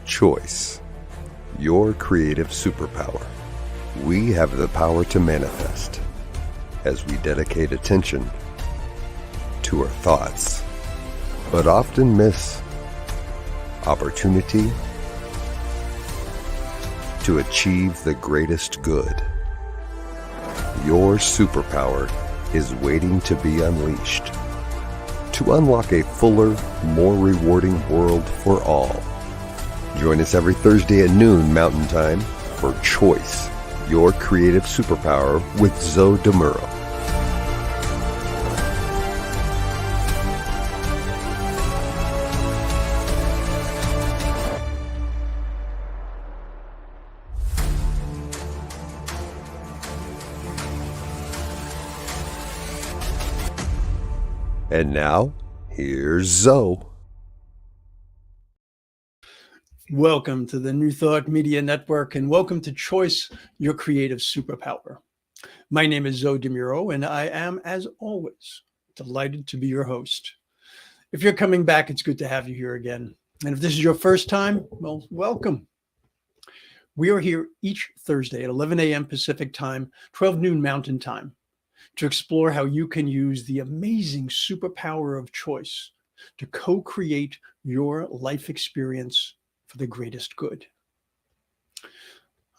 Choice, your creative superpower. We have the power to manifest as we dedicate attention to our thoughts, but often miss opportunity to achieve the greatest good. Your superpower is waiting to be unleashed to unlock a fuller, more rewarding world for all. Join us every Thursday at noon Mountain Time for Choice, your creative superpower with Zoe Muro. And now, here's Zoe. Welcome to the New Thought Media Network, and welcome to Choice, your creative superpower. My name is Zoe Muro, and I am, as always, delighted to be your host. If you're coming back, it's good to have you here again. And if this is your first time, well, welcome. We are here each Thursday at 11 a.m. Pacific Time, 12 noon Mountain Time, to explore how you can use the amazing superpower of choice to co-create your life experience for the greatest good.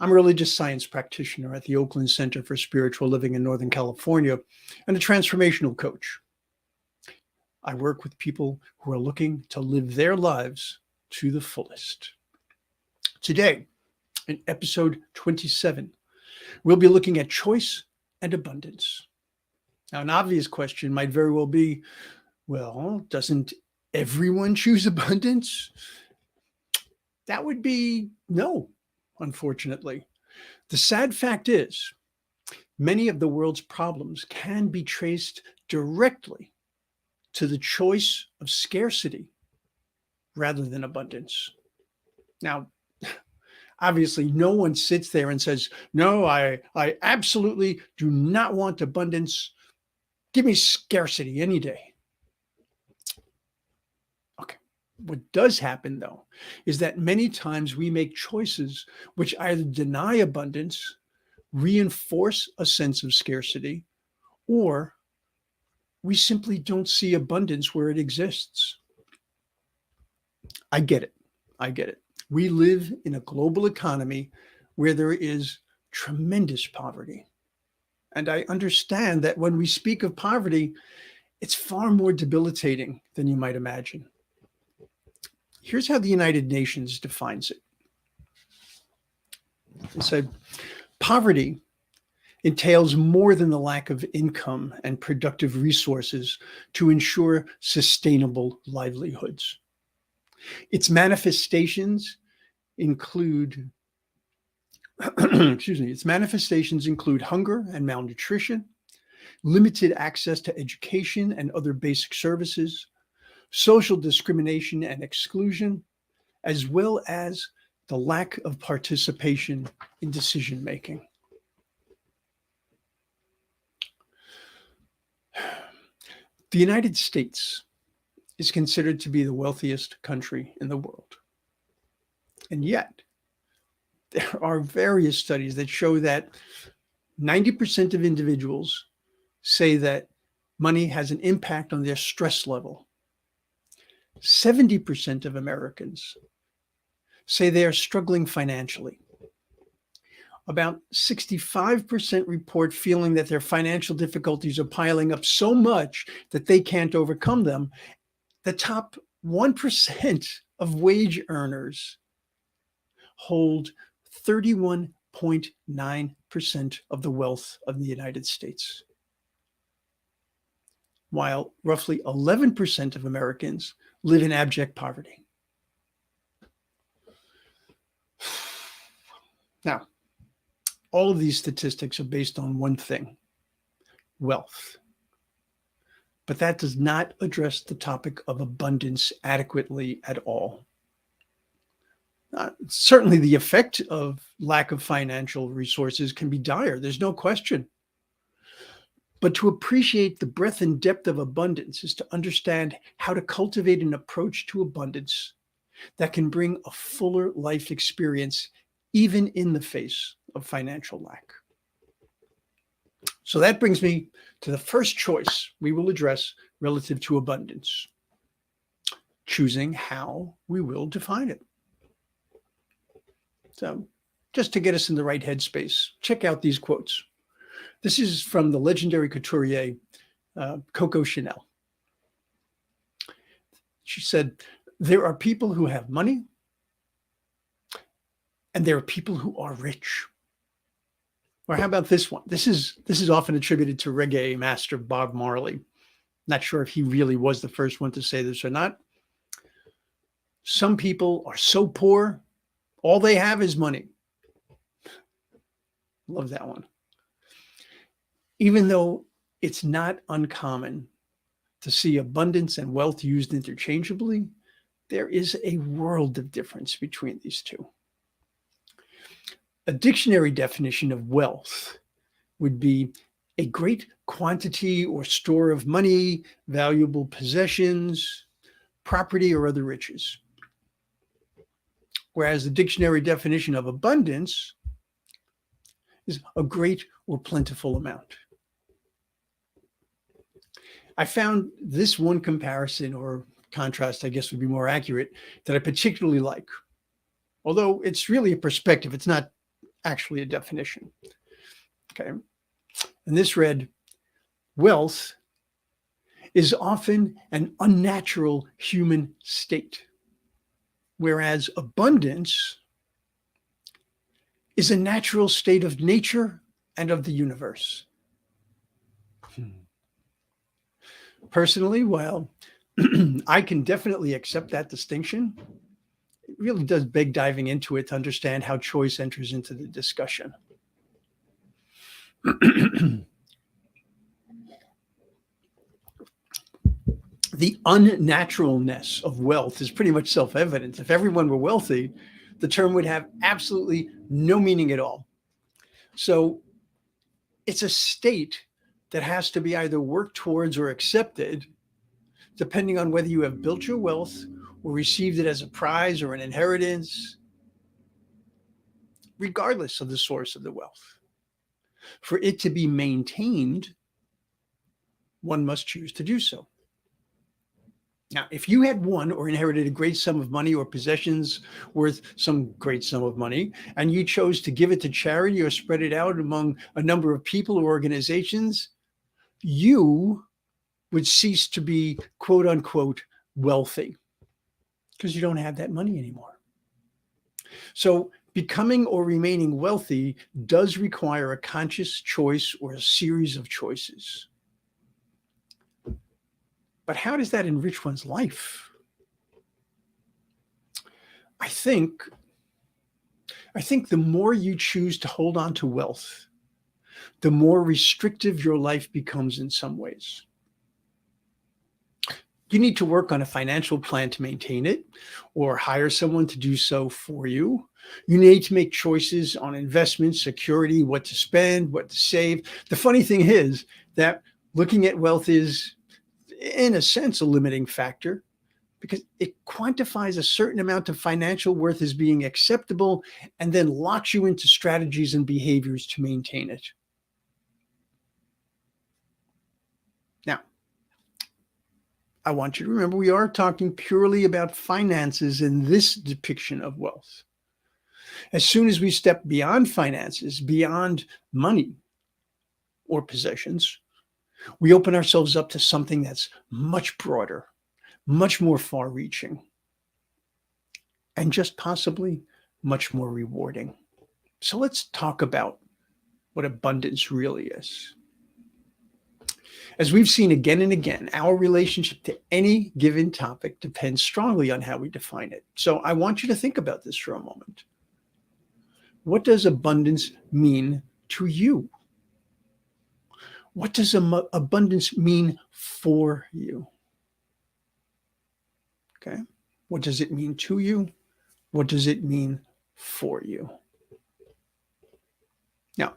I'm a religious science practitioner at the Oakland Center for Spiritual Living in Northern California and a transformational coach. I work with people who are looking to live their lives to the fullest. Today, in episode 27, we'll be looking at choice and abundance. Now, an obvious question might very well be, well, doesn't everyone choose abundance? That would be no, unfortunately. The sad fact is, many of the world's problems can be traced directly to the choice of scarcity rather than abundance. Now, obviously, no one sits there and says, no, I absolutely do not want abundance. Give me scarcity any day. What does happen, though, is that many times we make choices which either deny abundance, reinforce a sense of scarcity, or we simply don't see abundance where it exists. I get it. We live in a global economy where there is tremendous poverty. And I understand that when we speak of poverty, it's far more debilitating than you might imagine. Here's how the United Nations defines it. It said, poverty entails more than the lack of income and productive resources to ensure sustainable livelihoods. Its manifestations include hunger and malnutrition, limited access to education and other basic services, social discrimination and exclusion, as well as the lack of participation in decision-making. The United States is considered to be the wealthiest country in the world. And yet, there are various studies that show that 90% of individuals say that money has an impact on their stress level. 70% of Americans say they are struggling financially. About 65% report feeling that their financial difficulties are piling up so much that they can't overcome them. The top 1% of wage earners hold 31.9% of the wealth of the United States, while roughly 11% of Americans live in abject poverty. Now, all of these statistics are based on one thing: wealth. But that does not address the topic of abundance adequately at all. Certainly, the effect of lack of financial resources can be dire. There's no question. But to appreciate the breadth and depth of abundance is to understand how to cultivate an approach to abundance that can bring a fuller life experience, even in the face of financial lack. So that brings me to the first choice we will address relative to abundance: choosing how we will define it. So, just to get us in the right headspace, check out these quotes. This is from the legendary couturier, Coco Chanel. She said, "There are people who have money, and there are people who are rich." Or how about this one? This is often attributed to reggae master Bob Marley. Not sure if he really was the first one to say this or not. "Some people are so poor, all they have is money." Love that one. Even though it's not uncommon to see abundance and wealth used interchangeably, there is a world of difference between these two. A dictionary definition of wealth would be a great quantity or store of money, valuable possessions, property, or other riches. Whereas the dictionary definition of abundance is a great or plentiful amount. I found this one comparison, or contrast, I guess would be more accurate, that I particularly like. Although it's really a perspective, it's not actually a definition. Okay. And this read, "Wealth is often an unnatural human state, whereas abundance is a natural state of nature and of the universe." Personally, while I can definitely accept that distinction, it really does beg diving into it to understand how choice enters into the discussion. The unnaturalness of wealth is pretty much self-evident. If everyone were wealthy, the term would have absolutely no meaning at all. So it's a state that has to be either worked towards or accepted, depending on whether you have built your wealth or received it as a prize or an inheritance, regardless of the source of the wealth. For it to be maintained, one must choose to do so. Now, if you had won or inherited a great sum of money or possessions worth some great sum of money, and you chose to give it to charity or spread it out among a number of people or organizations, you would cease to be quote unquote wealthy because you don't have that money anymore. So becoming or remaining wealthy does require a conscious choice or a series of choices. But how does that enrich one's life? I think the more you choose to hold on to wealth, the more restrictive your life becomes in some ways. You need to work on a financial plan to maintain it, or hire someone to do so for you. You need to make choices on investments, security, what to spend, what to save. The funny thing is that looking at wealth is, in a sense, a limiting factor, because it quantifies a certain amount of financial worth as being acceptable and then locks you into strategies and behaviors to maintain it. Now, I want you to remember we are talking purely about finances in this depiction of wealth. As soon as we step beyond finances, beyond money or possessions, we open ourselves up to something that's much broader, much more far-reaching, and just possibly much more rewarding. So let's talk about what abundance really is. As we've seen again and again, our relationship to any given topic depends strongly on how we define it. So I want you to think about this for a moment. What does abundance mean to you? What does abundance mean for you? Okay. What does it mean to you? What does it mean for you? Now,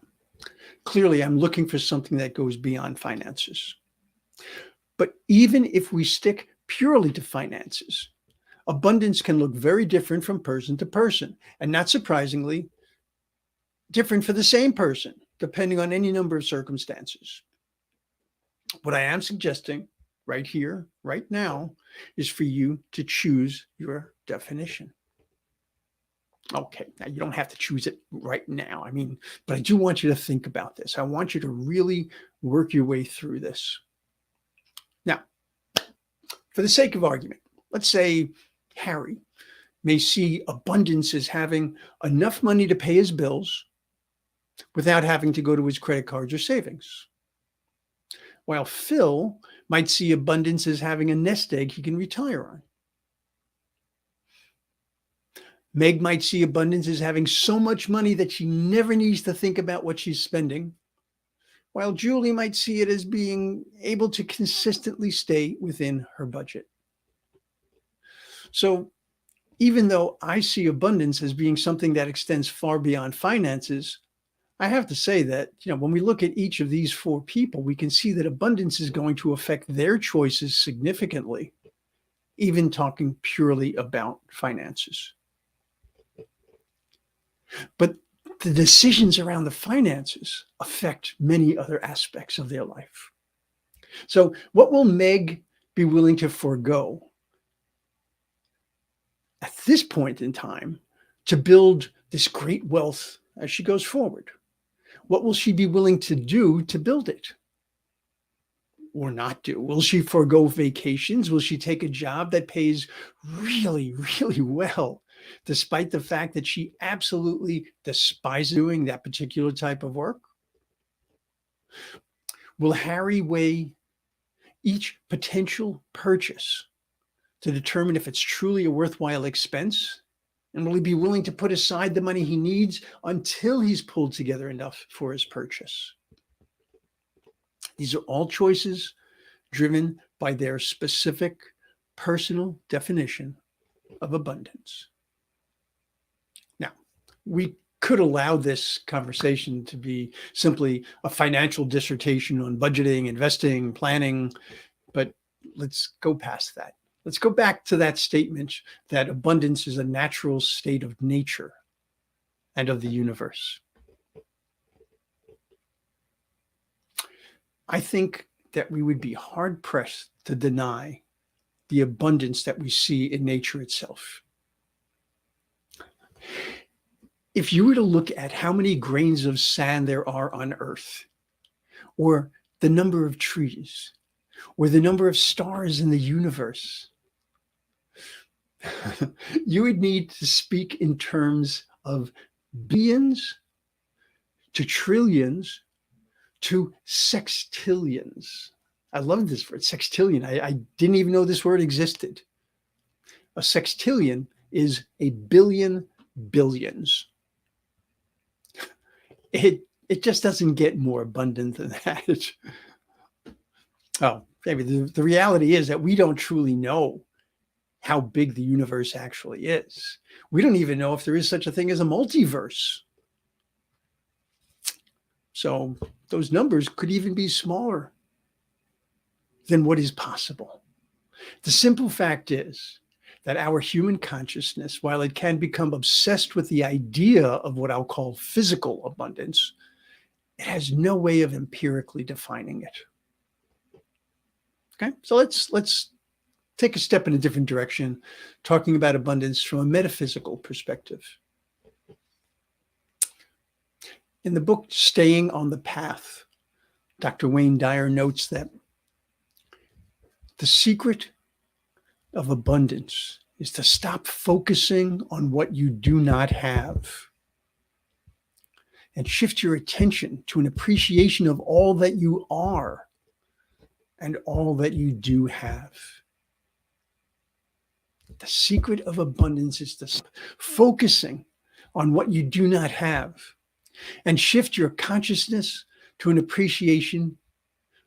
clearly, I'm looking for something that goes beyond finances. But even if we stick purely to finances, abundance can look very different from person to person, and not surprisingly, different for the same person, depending on any number of circumstances. What I am suggesting right here, right now, is for you to choose your definition. Okay, now you don't have to choose it right now. But I do want you to think about this. I want you to really work your way through this. Now, for the sake of argument, let's say Harry may see abundance as having enough money to pay his bills without having to go to his credit cards or savings. While Phil might see abundance as having a nest egg he can retire on. Meg might see abundance as having so much money that she never needs to think about what she's spending, while Julie might see it as being able to consistently stay within her budget. So even though I see abundance as being something that extends far beyond finances, I have to say that, when we look at each of these four people, we can see that abundance is going to affect their choices significantly, even talking purely about finances. But the decisions around the finances affect many other aspects of their life. So what will Meg be willing to forego at this point in time to build this great wealth as she goes forward? What will she be willing to do to build it? Or not do? Will she forego vacations? Will she take a job that pays really, really well, despite the fact that she absolutely despises doing that particular type of work? Will Harry weigh each potential purchase to determine if it's truly a worthwhile expense? And will he be willing to put aside the money he needs until he's pulled together enough for his purchase? These are all choices driven by their specific personal definition of abundance. Now, we could allow this conversation to be simply a financial dissertation on budgeting, investing, planning, but let's go past that. Let's go back to that statement that abundance is a natural state of nature and of the universe. I think that we would be hard-pressed to deny the abundance that we see in nature itself. If you were to look at how many grains of sand there are on Earth, or the number of trees, or the number of stars in the universe, you would need to speak in terms of billions to trillions to sextillions. I love this word, sextillion. I didn't even know this word existed. A sextillion is a billion billions. It just doesn't get more abundant than that. Oh, maybe the reality is that we don't truly know how big the universe actually is. We don't even know if there is such a thing as a multiverse. So those numbers could even be smaller than what is possible. The simple fact is that our human consciousness, while it can become obsessed with the idea of what I'll call physical abundance, it has no way of empirically defining it. Okay, so let's take a step in a different direction, talking about abundance from a metaphysical perspective. In the book, Staying on the Path, Dr. Wayne Dyer notes that the secret of abundance is to stop focusing on what you do not have and shift your attention to an appreciation of all that you are and all that you do have. The secret of abundance is to stop focusing on what you do not have and shift your consciousness to an appreciation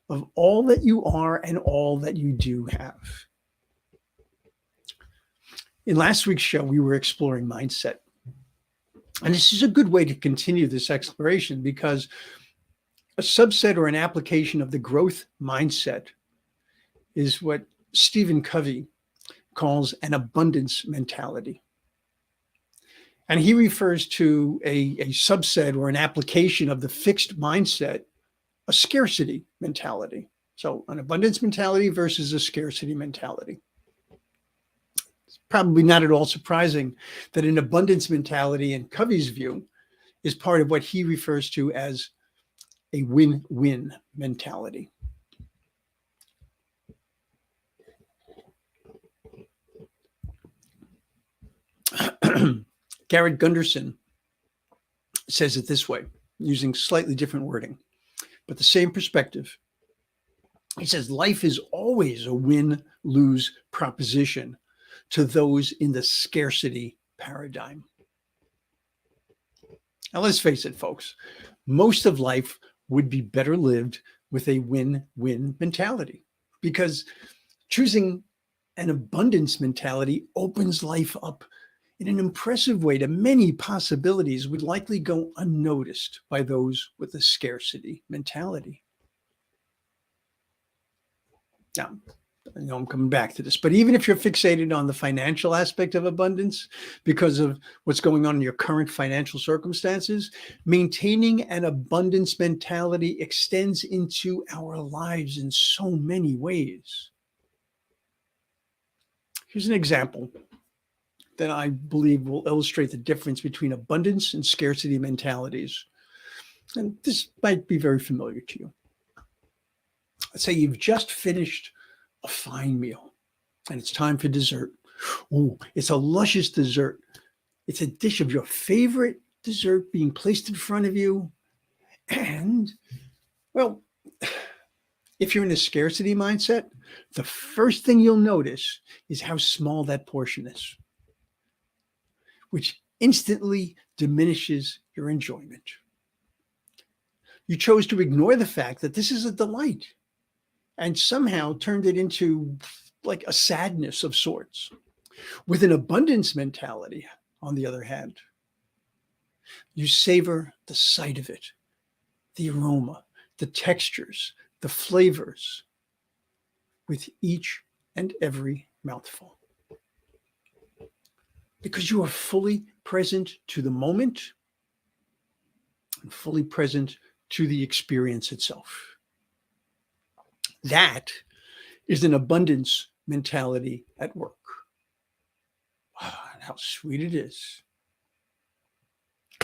of all that you are and all that you do have. In last week's show, we were exploring mindset. And this is a good way to continue this exploration because a subset or an application of the growth mindset is what Stephen Covey calls an abundance mentality. And he refers to a subset or an application of the fixed mindset, a scarcity mentality. So an abundance mentality versus a scarcity mentality. It's probably not at all surprising that an abundance mentality, in Covey's view, is part of what he refers to as a win-win mentality. Garrett Gunderson says it this way, using slightly different wording, but the same perspective. He says, life is always a win-lose proposition to those in the scarcity paradigm. Now, let's face it, folks, most of life would be better lived with a win-win mentality, because choosing an abundance mentality opens life up in an impressive way to many possibilities would likely go unnoticed by those with a scarcity mentality. Now, I know I'm coming back to this, but even if you're fixated on the financial aspect of abundance because of what's going on in your current financial circumstances, maintaining an abundance mentality extends into our lives in so many ways. Here's an example that I believe will illustrate the difference between abundance and scarcity mentalities. And this might be very familiar to you. Let's say you've just finished a fine meal and it's time for dessert. Oh, it's a luscious dessert. It's a dish of your favorite dessert being placed in front of you. And, well, if you're in a scarcity mindset, the first thing you'll notice is how small that portion is, which instantly diminishes your enjoyment. You chose to ignore the fact that this is a delight and somehow turned it into like a sadness of sorts. With an abundance mentality, on the other hand, you savor the sight of it, the aroma, the textures, the flavors with each and every mouthful. Because you are fully present to the moment and fully present to the experience itself. That is an abundance mentality at work. Wow, how sweet it is.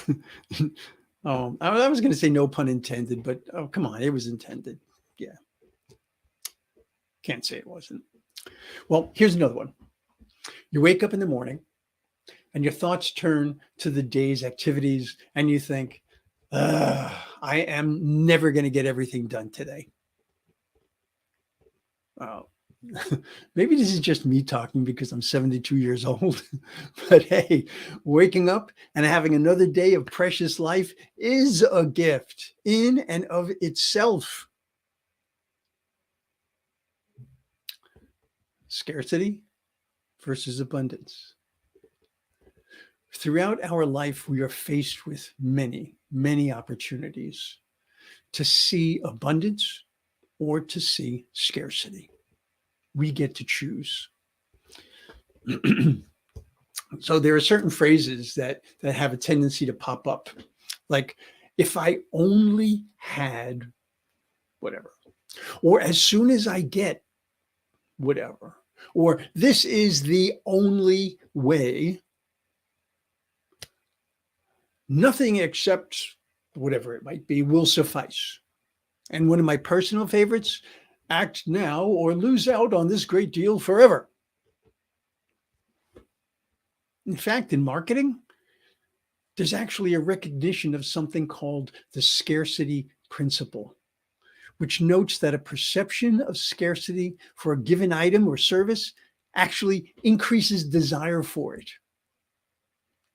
I was going to say no pun intended, but oh, come on, it was intended. Yeah. Can't say it wasn't. Well, here's another one. You wake up in the morning and your thoughts turn to the day's activities and you think, I am never going to get everything done today. Maybe this is just me talking because I'm 72 years old. But hey, waking up and having another day of precious life is a gift in and of itself. Scarcity versus abundance. Throughout our life, we are faced with many, many opportunities to see abundance or to see scarcity. We get to choose. So there are certain phrases that have a tendency to pop up. Like, if I only had whatever, or as soon as I get whatever, or this is the only way, nothing except whatever it might be will suffice. And one of my personal favorites, act now or lose out on this great deal forever. In fact, in marketing, there's actually a recognition of something called the scarcity principle, which notes that a perception of scarcity for a given item or service actually increases desire for it.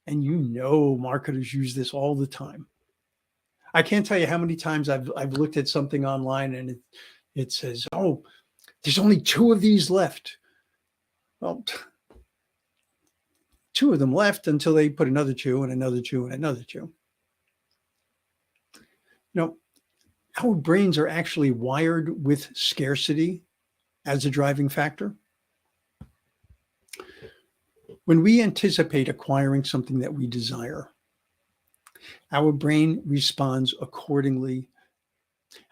And you know, marketers use this all the time. I can't tell you how many times I've looked at something online and it says, oh, there's only 2 of these left. Well, 2 of them left until they put another 2 and another 2 and another 2. No, our brains are actually wired with scarcity as a driving factor. When we anticipate acquiring something that we desire, our brain responds accordingly.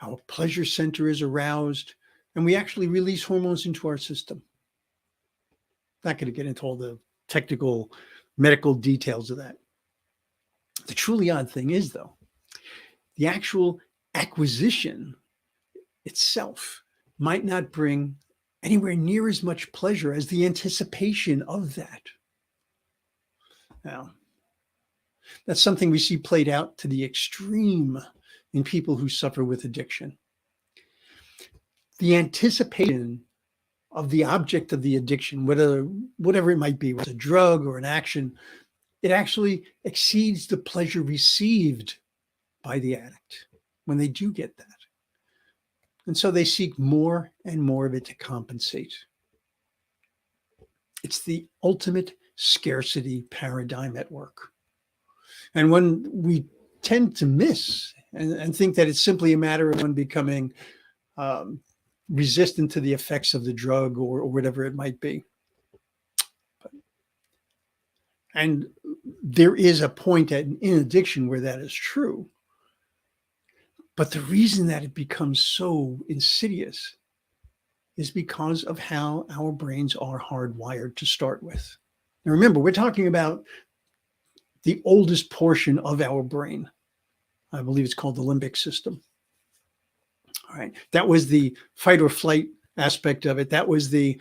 Our pleasure center is aroused, and we actually release hormones into our system. Not going to get into all the technical medical details of that. The truly odd thing is, though, the actual acquisition itself might not bring anywhere near as much pleasure as the anticipation of that. Now, that's something we see played out to the extreme in people who suffer with addiction. The anticipation of the object of the addiction, whatever it might be, whether it's a drug or an action, it actually exceeds the pleasure received by the addict when they do get that. And so they seek more and more of it to compensate. It's the ultimate scarcity paradigm at work. And when we tend to miss and think that it's simply a matter of one becoming resistant to the effects of the drug or whatever it might be. And there is a point in addiction where that is true. But the reason that it becomes so insidious is because of how our brains are hardwired to start with. Now, remember, we're talking about the oldest portion of our brain. I believe it's called the limbic system. All right. That was the fight or flight aspect of it. That was the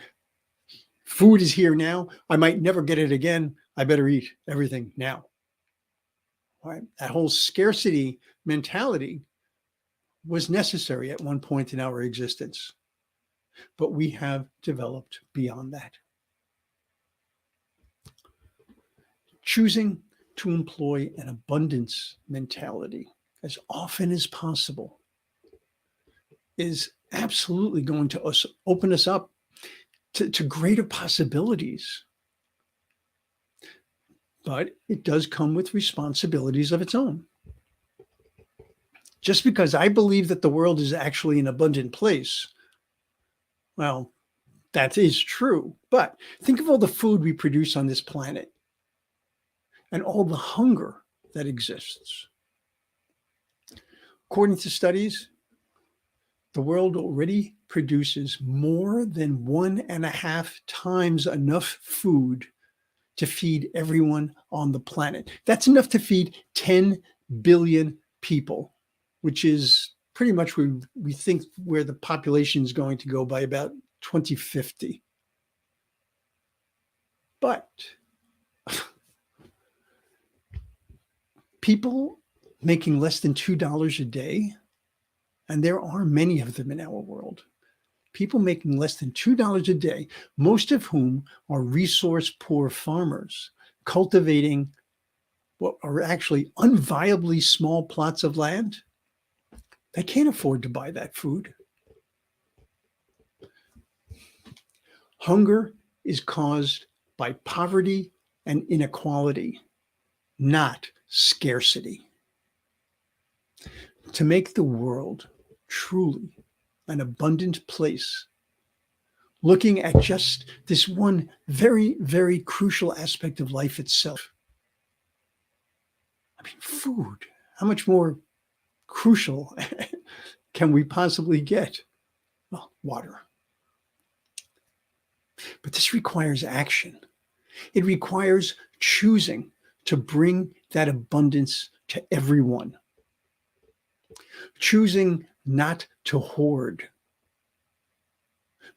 food is here now. I might never get it again. I better eat everything now. All right. That whole scarcity mentality was necessary at one point in our existence, but we have developed beyond that. Choosing to employ an abundance mentality as often as possible is absolutely going to open us up to greater possibilities. But it does come with responsibilities of its own. Just because I believe that the world is actually an abundant place, well, that is true. But think of all the food we produce on this planet and all the hunger that exists. According to studies, the world already produces more than 1.5 times enough food to feed everyone on the planet. That's enough to feed 10 billion people, which is pretty much where we think where the population is going to go by about 2050. But people making less than $2 a day, and there are many of them in our world, people making less than $2 a day, most of whom are resource-poor farmers cultivating what are actually unviably small plots of land. They can't afford to buy that food. Hunger is caused by poverty and inequality, not scarcity. To make the world truly an abundant place, looking at just this one very, very crucial aspect of life itself. I mean, food. How much more crucial can we possibly get? Well, water. But this requires action. It requires choosing to bring that abundance to everyone. Choosing not to hoard,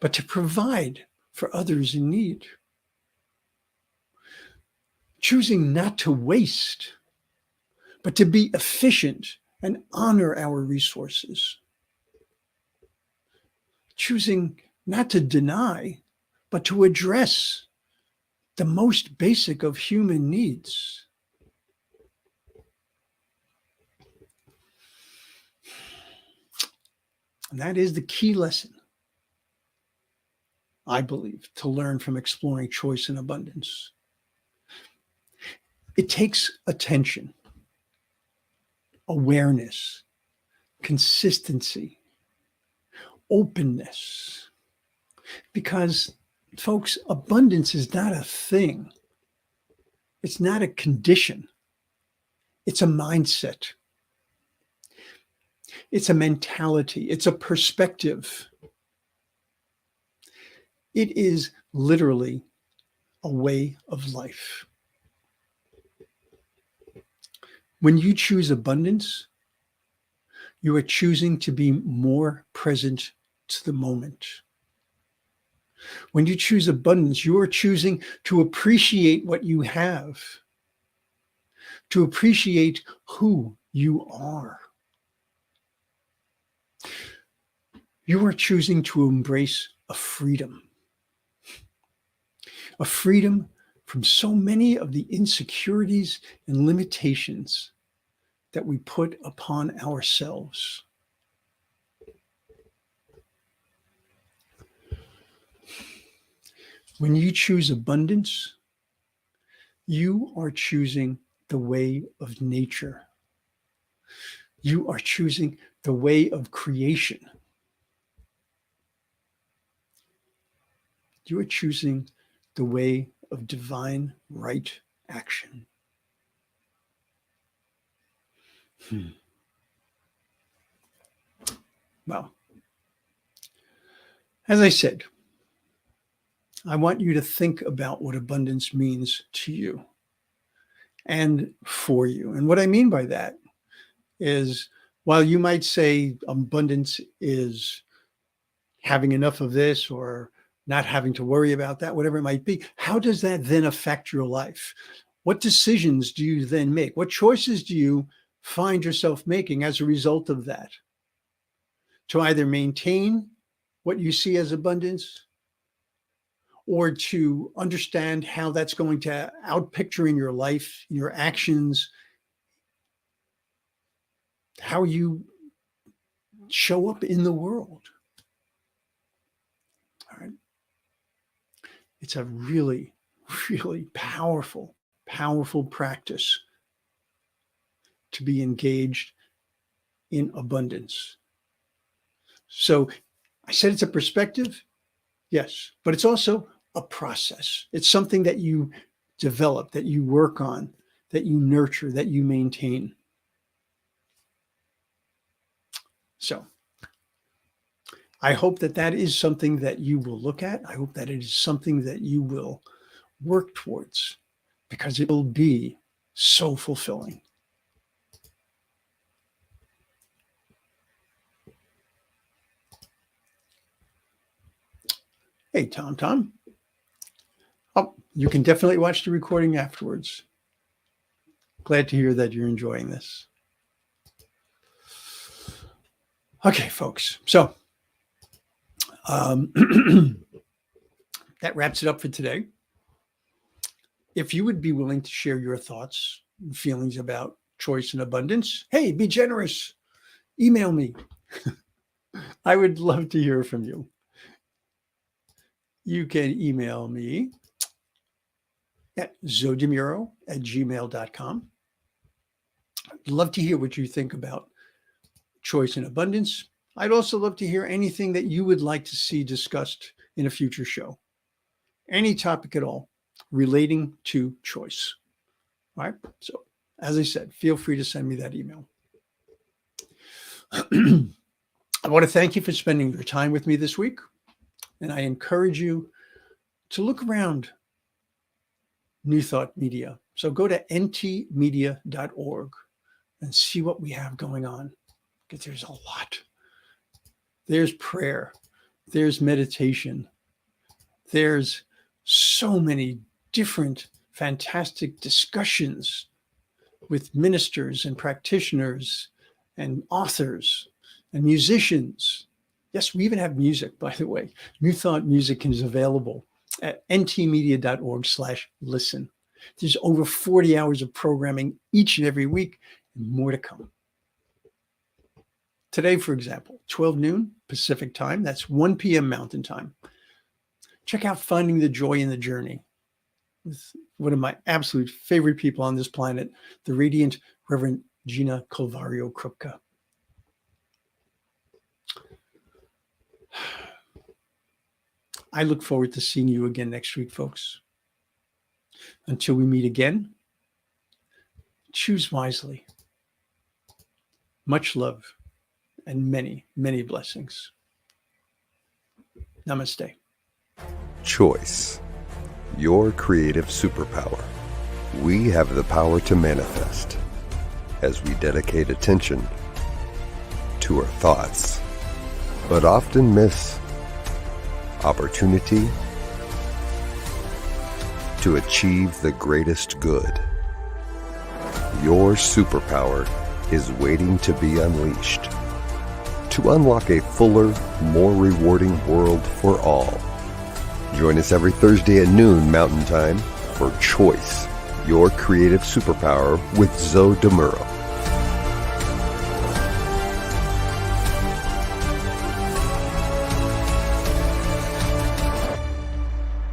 but to provide for others in need. Choosing not to waste, but to be efficient and honor our resources. Choosing not to deny, but to address the most basic of human needs. And that is the key lesson, I believe, to learn from exploring choice and abundance. It takes attention, awareness, consistency, openness. Because, folks, abundance is not a thing. It's not a condition. It's a mindset. It's a mentality. It's a perspective. It is literally a way of life. When you choose abundance, you are choosing to be more present to the moment. When you choose abundance, you are choosing to appreciate what you have, to appreciate who you are. You are choosing to embrace a freedom from so many of the insecurities and limitations that we put upon ourselves. When you choose abundance, you are choosing the way of nature. You are choosing the way of creation. You are choosing the way of divine right action. Well, as I said, I want you to think about what abundance means to you and for you. And what I mean by that is, while you might say abundance is having enough of this or not having to worry about that, whatever it might be, how does that then affect your life? What decisions do you then make? What choices do you find yourself making as a result of that? To either maintain what you see as abundance, or to understand how that's going to outpicture in your life, in your actions, how you show up in the world. All right. It's a really, really powerful practice to be engaged in abundance. So I said it's a perspective, yes, but it's also a process. It's something that you develop, that you work on, that you nurture, that you maintain. So I hope that that is something that you will look at. I hope that it is something that you will work towards, because it will be so fulfilling. Hey, Tom. Oh, you can definitely watch the recording afterwards. Glad to hear that you're enjoying this. Okay, folks. So that wraps it up for today. If you would be willing to share your thoughts and feelings about choice and abundance, hey, be generous. Email me. I would love to hear from you. You can email me at zodimuro@gmail.com. I'd love to hear what you think about choice and abundance. I'd also love to hear anything that you would like to see discussed in a future show. Any topic at all relating to choice. All right. So, as I said, feel free to send me that email. I want to thank you for spending your time with me this week. And I encourage you to look around New Thought Media. So go to ntmedia.org and see what we have going on, because there's a lot. There's prayer, there's meditation, there's so many different fantastic discussions with ministers and practitioners and authors and musicians. Yes, we even have music, by the way. New Thought Music is available at ntmedia.org/listen. There's over 40 hours of programming each and every week, and more to come. Today, for example, 12 noon Pacific time, that's 1 p.m. Mountain time. Check out Finding the Joy in the Journey with one of my absolute favorite people on this planet, the radiant Reverend Gina Colvario Krupka. I look forward to seeing you again next week, folks. Until we meet again, Choose wisely. Much love and many, many blessings. Namaste. Choice. Your creative superpower. We have the power to manifest as we dedicate attention to our thoughts, but often miss opportunity to achieve the greatest good. Your superpower is waiting to be unleashed to unlock a fuller, more rewarding world for all. Join us every Thursday at noon Mountain Time for Choice, Your Creative Superpower with Muro.